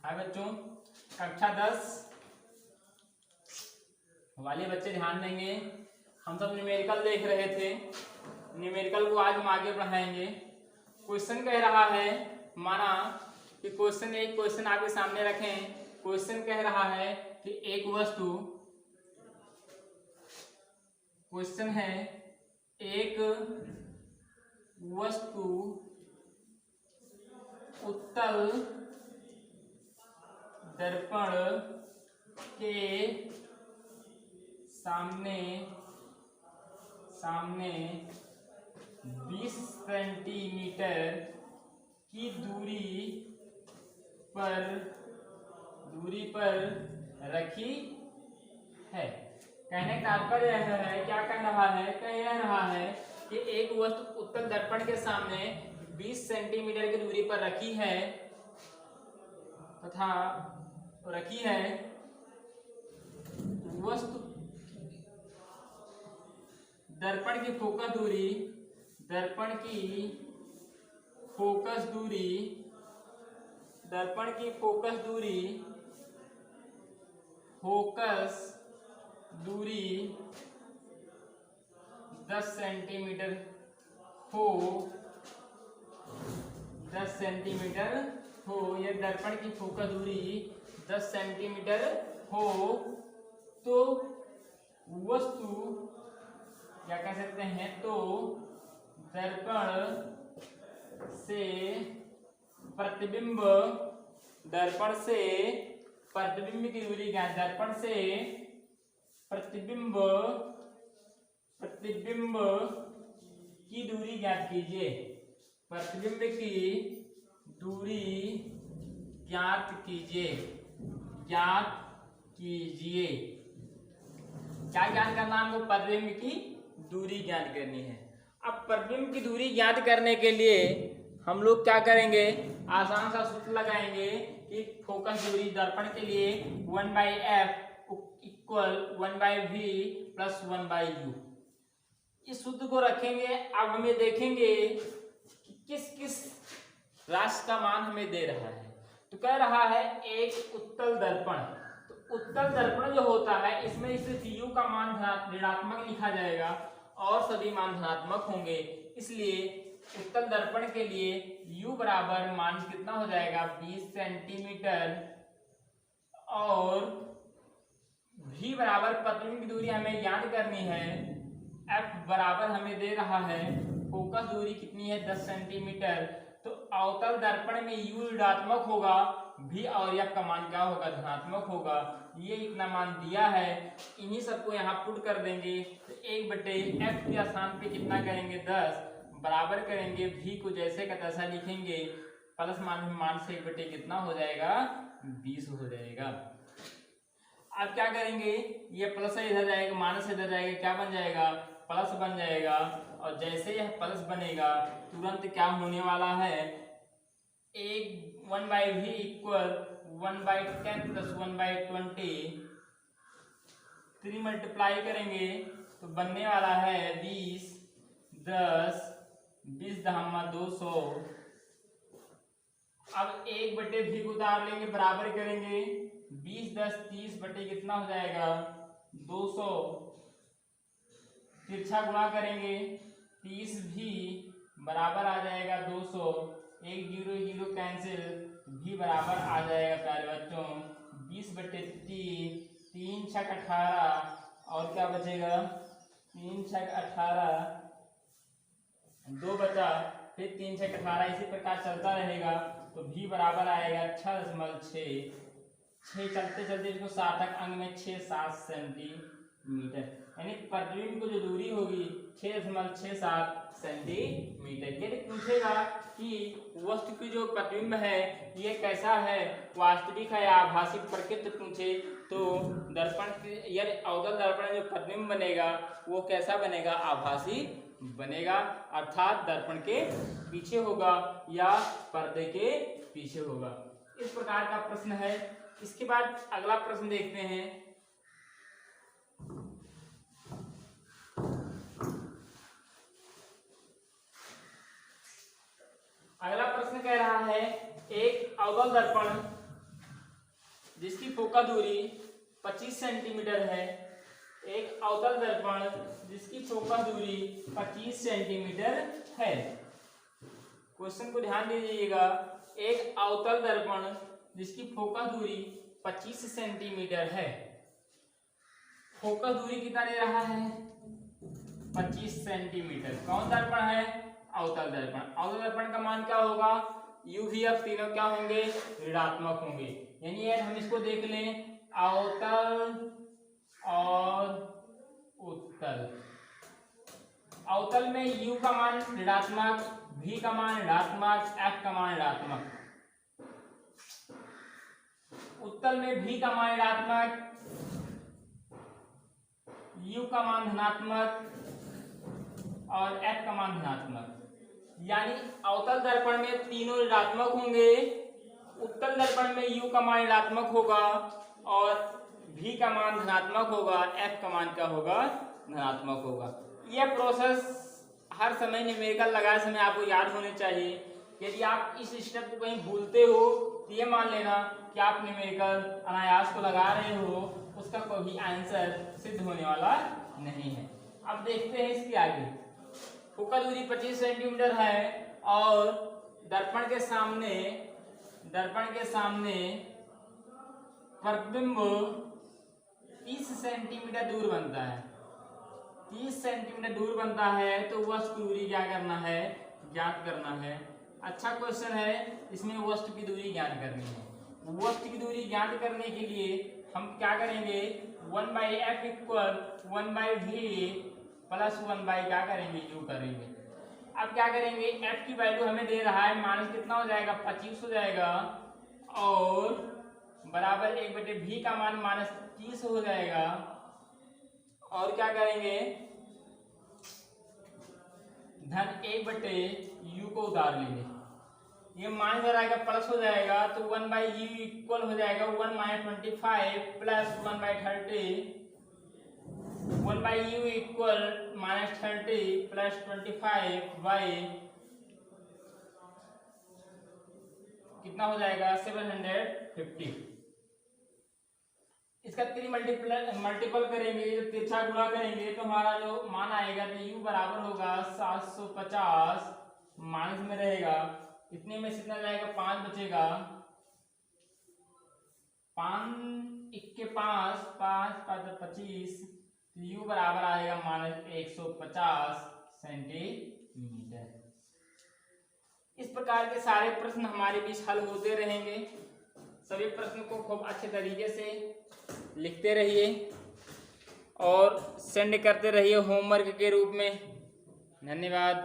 हाय बच्चों, कक्षा 10 वाले बच्चे ध्यान देंगे। हम सब न्यूमेरिकल देख रहे थे। न्यूमेरिकल को आज हम आगे बढ़ाएंगे। क्वेश्चन कह रहा है, माना कि क्वेश्चन आपके सामने रखें। क्वेश्चन कह रहा है कि एक वस्तु, क्वेश्चन है एक वस्तु उत्तल दर्पण के सामने 20 सेंटीमीटर की दूरी पर रखी है। कहने का तात्पर्य है, क्या कह रहा है? कह रहा है कि एक वस्तु उत्तल दर्पण के सामने 20 सेंटीमीटर की दूरी पर रखी है तथा वस्तु दर्पण की फोकस दूरी 10 सेंटीमीटर हो। यह दर्पण की फोकस दूरी 10 सेंटीमीटर हो तो वस्तु, क्या कह सकते हैं, तो दर्पण से प्रतिबिंब की दूरी क्या है? दर्पण से प्रतिबिंब की दूरी ज्ञात कीजिए। प्रतिबिंब की दूरी ज्ञात कीजिए। क्या ज्ञात करना हमको? प्रतिबिंब की दूरी ज्ञात करनी है। अब प्रतिबिंब की दूरी ज्ञात करने के लिए हम लोग क्या करेंगे? आसान सा सूत्र लगाएंगे कि फोकस दूरी दर्पण के लिए 1/f = 1/v + 1/u। इस सूत्र को रखेंगे। अब हमें देखेंगे कि किस राशि का मान हमें दे रहा है। तो कह रहा है एक उत्तल दर्पण। तो उत्तल दर्पण जो होता है, इसमें सिर्फ u का मान ऋणात्मक लिखा जाएगा और सभी मान धनात्मक होंगे। इसलिए उत्तल दर्पण के लिए u बराबर मान कितना हो जाएगा? 20 सेंटीमीटर और v बराबर प्रतिबिंब की दूरी हमें ज्ञात करनी है। f बराबर हमें दे रहा है फोकस दूरी कितनी है? 10 सेंटीमीटर। तो अवतल दर्पण में u ऋणात्मक होगा, v और f का मान क्या होगा? धनात्मक होगा। ये इतना मान दिया है, इन्हीं सबको यहाँ पुट कर देंगे। तो 1/f के स्थान पे कितना करेंगे? 10 बराबर करेंगे v को जैसे का तैसा लिखेंगे, प्लस मान से 1/, कितना हो जाएगा? 20 हो जाएगा। अब क्या करेंगे? ये प्लस से इधर जाएगा, माइनस से इधर जाएगा, क्या बन जाएगा? प्लस बन जाएगा। और जैसे यह प्लस बनेगा तुरंत क्या होने वाला है? 1/v = 1/10 + 1/20। 3 मल्टीप्लाई करेंगे तो बनने वाला है 20, 10, 20 × 200। अब 1/v को उतार लेंगे, बराबर करेंगे 20, 10, 30 कितना हो जाएगा? 200। तिरछा गुणा करेंगे 30v बराबर आ जाएगा 200। 1 0 0 कैंसिल, v बराबर आ जाएगा प्यारे बच्चों 20/3। 3 × 18 और क्या बचेगा? 3 × 18, 2 बचा, फिर 3 × 18, इसी प्रकार चलता रहेगा। तो v बराबर आएगा 6.6। चलते इसको सार्थक अंक में 6-7 सेंटीमीटर, यानी प्रतिबिंब को जो दूरी होगी 6.67 सेंटीमीटर। यदि पूछेगा कि वस्तु की जो प्रतिबिंब है ये कैसा है, वास्तविक है या आभासी प्रकृति पूछे, तो दर्पण यदि अवतल दर्पण जो प्रतिबिंब बनेगा वो कैसा बनेगा? आभासी बनेगा, अर्थात दर्पण के पीछे होगा या पर्दे के पीछे होगा। इस प्रकार का प्रश्न है। इसके बाद अगला प्रश्न देखते हैं। अगला प्रश्न कह रहा है एक अवतल दर्पण जिसकी फोकस दूरी 25 सेंटीमीटर है, एक अवतल दर्पण जिसकी फोकस दूरी 25 सेंटीमीटर है। क्वेश्चन को ध्यान दीजिएगा, एक अवतल दर्पण जिसकी फोकस दूरी 25 सेंटीमीटर है, फोकस दूरी कितना दे रहा है 25 सेंटीमीटर। कौन दर्पण है, अवतल दर्पण। अवतल दर्पण का मान क्या होगा, u v f तीनों क्या होंगे, ऋणात्मक होंगे। यानी यार हम इसको देख लें, अवतल और उत्तल। अवतल में u का मान ऋणात्मक, v का मान ऋणात्मक, f का मान ऋणात्मक। उत्तल में v का मान ऋणात्मक, u का मान धनात्मक और f का मान धनात्मक। यानी अवतल दर्पण में तीनों ऋणात्मक होंगे, उत्तल दर्पण में u का मान ऋणात्मक होगा और v का मान धनात्मक होगा, f का मान क्या होगा, धनात्मक होगा। यह प्रोसेस हर समय न्यूमेरिकल लगाए समय आपको याद होने चाहिए। यदि आप इस स्टेप को कहीं भूलते हो तो ये मान लेना कि आप न्यूमेरिकल अनायास को लगा रहे हो, उसका कोई भी आंसर सिद्ध होने वाला नहीं है। अब देखते हैं इसके आगे। फोकस दूरी 25 सेंटीमीटर है और दर्पण के सामने प्रतिबिंब 30 सेंटीमीटर दूर बनता है। 30 सेंटीमीटर दूर बनता है तो वस्तु की दूरी क्या करना है, ज्ञात करना है। अच्छा क्वेश्चन है, इसमें वस्तु की दूरी ज्ञात करनी है। वस्तु की दूरी ज्ञात करने के लिए हम क्या करेंगे, 1/f इक्वल 1/v प्लस 1/ क्या करेंगे, u करेंगे। अब क्या करेंगे, f की वैल्यू हमें दे रहा है, माइनस कितना हो जाएगा 25 हो जाएगा और बराबर 1/v का मान -30 हो जाएगा। और क्या करेंगे, धन 1/u को उतार लेंगे। ये माइनस हो जाएगा प्लस हो जाएगा तो 1/u इक्वल हो जाएगा 1 - 25 plus 1/30। 1/u equal -30 plus 25 by कितना हो जाएगा 750। इसका 3 मल्टीपल करेंगे, जब तिरछा गुणा करेंगे तो हमारा जो मान आएगा तो u बराबर होगा 750, माइनस में रहेगा, इतने में कितना जाएगा 5 बचेगा, 5 इक्के 5, 5 5 25, u बराबर आएगा -150 सेंटीमीटर। इस प्रकार के सारे प्रश्न हमारे बीच हल होते रहेंगे। सभी प्रश्न को खूब अच्छे तरीके से लिखते रहिए और सेंड करते रहिए होमवर्क के रूप में। धन्यवाद।